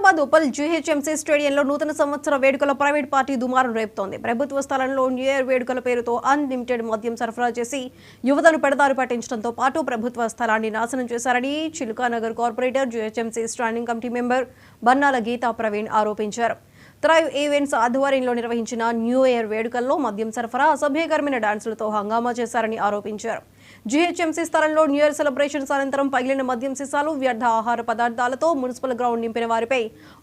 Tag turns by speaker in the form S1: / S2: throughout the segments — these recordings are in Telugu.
S1: హైదరాబాద్ ఉప్పల్ జీహెచ్ఎంసీ స్టేడియంలో నూతన సంవత్సర వేడుకల ప్రైవేట్ పార్టీ దుమారం రేపుతోంది. ప్రభుత్వ స్థలంలో న్యూ ఇయర్ వేడుకల పేరుతో అన్లిమిటెడ్ మద్యం సరఫరా చేసి యువతను పెడదారి పట్టించడంతో పాటు ప్రభుత్వ స్థలాన్ని నాశనం చేశారని Chilukanagar corporator GHMC standing committee member Bannala Geetha Praveen ఆరోపించారు. థ్రైవ్ ఈవెంట్స్ ఆధ్వర్యంలో నిర్వహించిన న్యూ ఇయర్ వేడుకల్లో మద్యం సరఫరా, అసభ్యకరమైన డాన్సులతో హంగామా చేశారని ఆరోపించారు. జీహెచ్ఎంసీ స్థలంలో న్యూ ఇయర్ సెలబ్రేషన్స్ అనంతరం పగిలిన మద్యం సీసాలు, వ్యర్థ ఆహార పదార్థాలతో మున్సిపల్ గ్రౌండ్ నింపిన వారిపై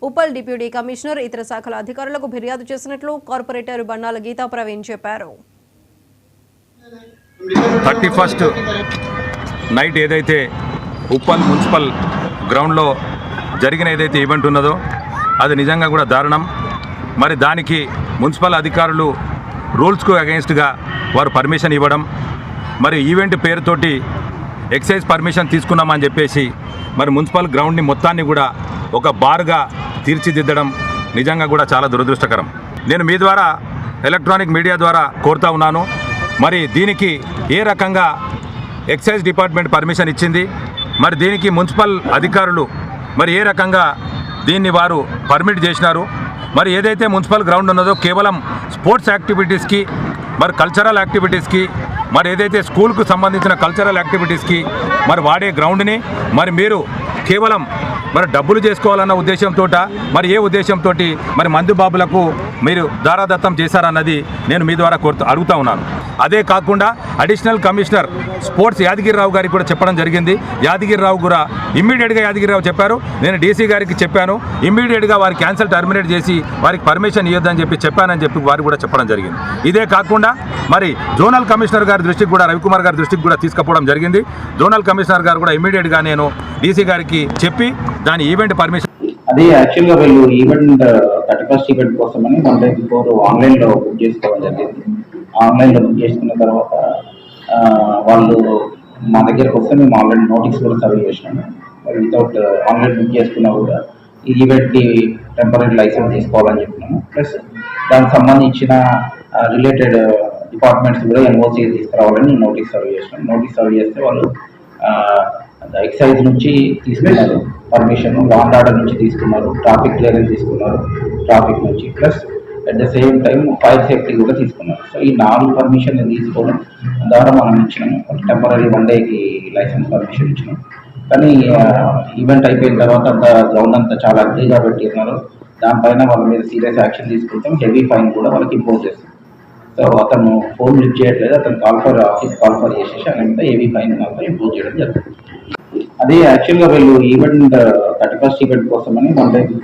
S1: ఉప్పల్ డిప్యూటీ కమిషనర్, ఇతర శాఖల అధికారులకు ఫిర్యాదు చేసినట్లు కార్పొరేటర్ బన్నాల గీతా ప్రవీణ్ చెప్పారు.
S2: 31st నైట్ ఏదైతే ఉప్పల్ మున్సిపల్ గ్రౌండ్లో జరిగిన ఏదైతే ఈవెంట్ ఉన్నదో అది నిజంగా కూడా దారుణం. మరి దానికి మున్సిపల్ అధికారులు రూల్స్కు అగెన్స్ట్గా వారు పర్మిషన్ ఇవ్వడం, మరి ఈవెంట్ పేరుతోటి ఎక్సైజ్ పర్మిషన్ తీసుకున్నామని చెప్పేసి మరి మున్సిపల్ గ్రౌండ్ని మొత్తాన్ని కూడా ఒక బార్గా తీర్చిదిద్దడం నిజంగా కూడా చాలా దురదృష్టకరం. నేను మీ ద్వారా ఎలక్ట్రానిక్ మీడియా ద్వారా కోరుతా ఉన్నాను, మరి దీనికి ఏ రకంగా ఎక్సైజ్ డిపార్ట్మెంట్ పర్మిషన్ ఇచ్చింది, మరి దీనికి మున్సిపల్ అధికారులు మరి ఏ రకంగా దీన్ని వారు పర్మిట్ చేసినారు. మరి ఏదైతే మున్సిపల్ గ్రౌండ్ ఉన్నదో కేవలం స్పోర్ట్స్ యాక్టివిటీస్కి, మరి కల్చరల్ యాక్టివిటీస్కి, మరి ఏదైతే స్కూల్కు సంబంధించిన కల్చరల్ యాక్టివిటీస్కి మరి వాడే గ్రౌండ్ని మరి మీరు కేవలం మరి డబ్బులు చేసుకోవాలన్న ఉద్దేశంతో మరి ఏ ఉద్దేశంతో మరి మందుబాబులకు మీరు దారాదత్తం చేశారన్నది నేను మీ ద్వారా అడుగుతా ఉన్నాను. అదే కాకుండా అడిషనల్ కమిషనర్ స్పోర్ట్స్ యాదగిరిరావు గారికి కూడా చెప్పడం జరిగింది. యాదగిరిరావు కూడా ఇమ్మీడియట్గా యాదగిరిరావు చెప్పారు, నేను డీసీ గారికి చెప్పాను, ఇమ్మీడియట్గా వారి క్యాన్సల్ టర్మినేట్ చేసి వారికి పర్మిషన్ ఇవ్వద్దని చెప్పానని చెప్పి వారు కూడా చెప్పడం జరిగింది. ఇదే కాకుండా మరి జోనల్ కమిషనర్ గారి దృష్టికి కూడా, రవికుమార్ గారి దృష్టికి కూడా తీసుకుపోవడం జరిగింది. జోనల్ కమిషనర్ గారు కూడా ఇమ్మీడియట్గా నేను డీసీ గారికి చెప్పి దాని ఈవెంట్ పర్మిషన్
S3: అదే యాక్చువల్గా వీళ్ళు ఈవెంట్ 31st ఈవెంట్ కోసమని 1 day before ఆన్లైన్లో బుక్ చేసుకోవడం జరిగింది. ఆన్లైన్లో బుక్ చేసుకున్న తర్వాత వాళ్ళు మా దగ్గరకు వస్తే మేము ఆల్రెడీ నోటీస్ కూడా సర్వ్ చేసినాము. వితౌట్ ఆన్లైన్ బుక్ చేసుకున్నా కూడా ఈ ఈవెంట్కి టెంపరీ లైసెన్స్ తీసుకోవాలని చెప్పినాము. ప్లస్ దానికి సంబంధించిన రిలేటెడ్ డిపార్ట్మెంట్స్ కూడా ఎన్ఓసీ తీసుకురావాలని నోటీస్ సర్వ్ చేసినాం. నోటీస్ సర్వ్ చేస్తే వాళ్ళు ఎక్సైజ్ నుంచి తీసుకున్నారు పర్మిషన్, లాండ్ ఆర్డర్ నుంచి తీసుకున్నారు, ట్రాఫిక్ క్లియరెన్స్ తీసుకున్నారు ట్రాఫిక్ నుంచి, plus at the same time fire safety కూడా తీసుకున్నారు. సో ఈ 4 పర్మిషన్ తీసుకోవడం ద్వారా మనం ఇచ్చినాము. టెంపరీ 1 dayకి లైసెన్స్ పర్మిషన్ ఇచ్చినాం. కానీ ఈవెంట్ అయిపోయిన తర్వాత అంత గ్రౌండ్ అంతా చాలా అగ్లీగా పెట్టినారు. దానిపైన వాళ్ళ మీద సీరియస్ యాక్షన్ తీసుకుంటాం, హెవీ ఫైన్ కూడా వాళ్ళకి ఇంపోజ్ చేస్తాం. సో అతను ఫోన్ లిఫ్ట్ చేయట్లేదు, అతను ఆఫీస్ కాల్ఫర్ చేసేసి ఆయన మీద హెవీ ఫైన్ ఇంపోజ్ చేయడం జరుగుతుంది. అదే యాక్చువల్గా వీళ్ళు ఈవెంట్ 31st ఈవెంట్ కోసమని 1 day